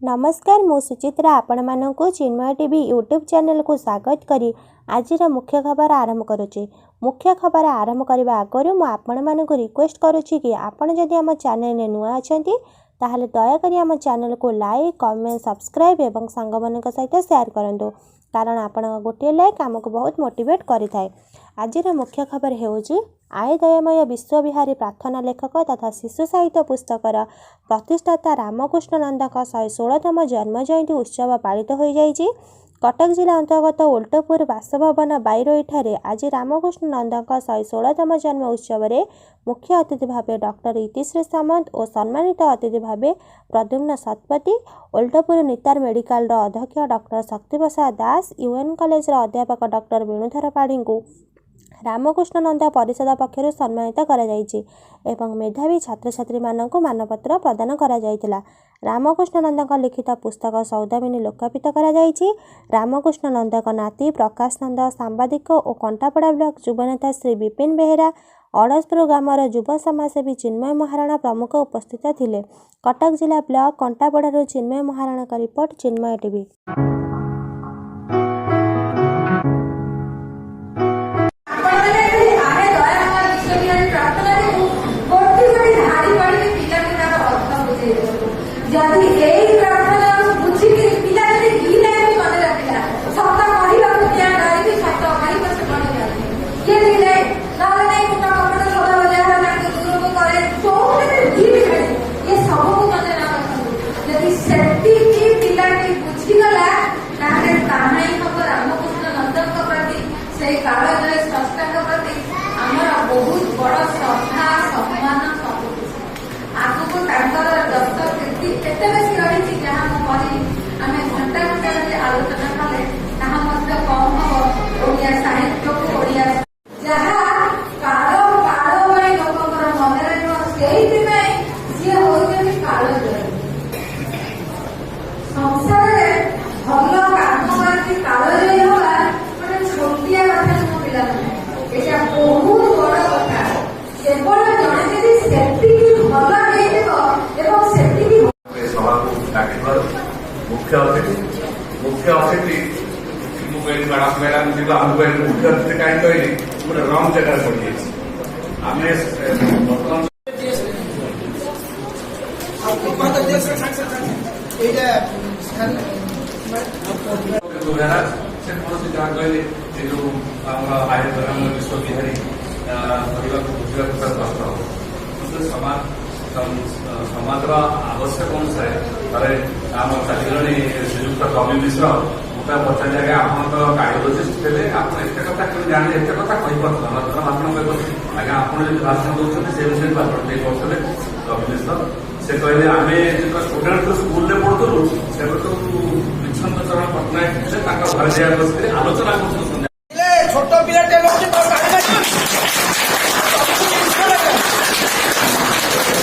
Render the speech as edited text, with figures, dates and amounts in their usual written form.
नमस्कार मु सुचित्रा आपण मानकु चिन्मय टीवी यूट्यूब चैनल को स्वागत करी आज मुख्य खबर आरंभ करुच्ची। मुख्य खबर आरंभ करने आगु मु आपण मानकु रिक्वेस्ट करुच्ची कि आपण जदि आम चैनल ने नुआ अछंती ताहले दयाकरी आम चैनल को लाइक कमेंट सब्सक्राइब एवं सांग मानक सहित शेयर करंतु कारण आपण गोटे लाइक आमको बहुत मोटिवेट करिथाय। आज मुख्य खबर हेउची आय दयामय विश्वविहारी प्रार्थना लेखक तथा शिशु साहित्य पुस्तकर प्रतिष्ठाता रामकृष्ण नंदक 116तम जन्म जयंती उत्सव पालित हो जाइछि। कटक जिला अंतर्गत उल्टपुर बासभवन बाईरोईठारे आज रामकृष्ण नंदक 116तम जन्म उत्सव में मुख्य अतिथि भाव डॉक्टर इतिश्री सामंत और सम्मानित अतिथि भाव प्रद्युम्न शतपथी, उल्टपुर नितार मेडिकल अध्यक्ष डॉक्टर शक्तिप्रसाद दास, यूएन कॉलेज अध्यापक डॉक्टर वेणुधर पाढ़ी को रामकृष्ण नंद परिषद पक्षर सम्मानित एवं मेधावी छात्र छात्री मानक मानपत्र प्रदान करा जायतिला। रामकृष्ण नंदक लिखित पुस्तक सौदामिनी लोकार्पित करा जायछि। रामकृष्ण नंदक नाती प्रकाश नंद सांबादिक और कंटापड़ा ब्लॉक युवनेता श्री विपिन बेहेरा, अड़सपुर ग्रामर युव समाजसेवी चिन्मय महाराणा प्रमुख उपस्थित थिले। कटक जिला ब्लॉक कंटापड़ारू चिन्मय महाराणा का रिपोर्ट, चिन्मय टीवी। बहुत बड़ श्रद्धा सम्मान सब आगू दर्शक केते बेसी रही जहाँ आम घंटा घंटा आलोचना कले कम हम ओडिया साहित्य को ओडिया जहाँ काल काल लोक मन सी होती काल संसार भल काम करके काल हवा गोटे छोटिया कथा मो पिला बहुत बड़ कथा केवल जड़े जब सेफ्टी भल मुख्य अतिथि मैडम मुख्य अतिथि कहीं कहली गोटे रंग जगह पड़ जहाँ कहले जो आय दयामय विश्वविहारी बुझा कष्ट समाज आवश्यक अनुसार आम चलीगले श्रीजुक्त कवि मिश्र मत पचारे आगे आप कार्डियोलोजिस्ट थे आप एत कथा जाने एत कथा कहीपर आगे आप भाषण दौरान से विषय भाषण करते कवि मिश्र से कहले आम जो स्टूडेंट स्कूल में पढ़ुलु से तो विच्छन्न चरण पट्टनायक थे घर जगह बस आलोचना कर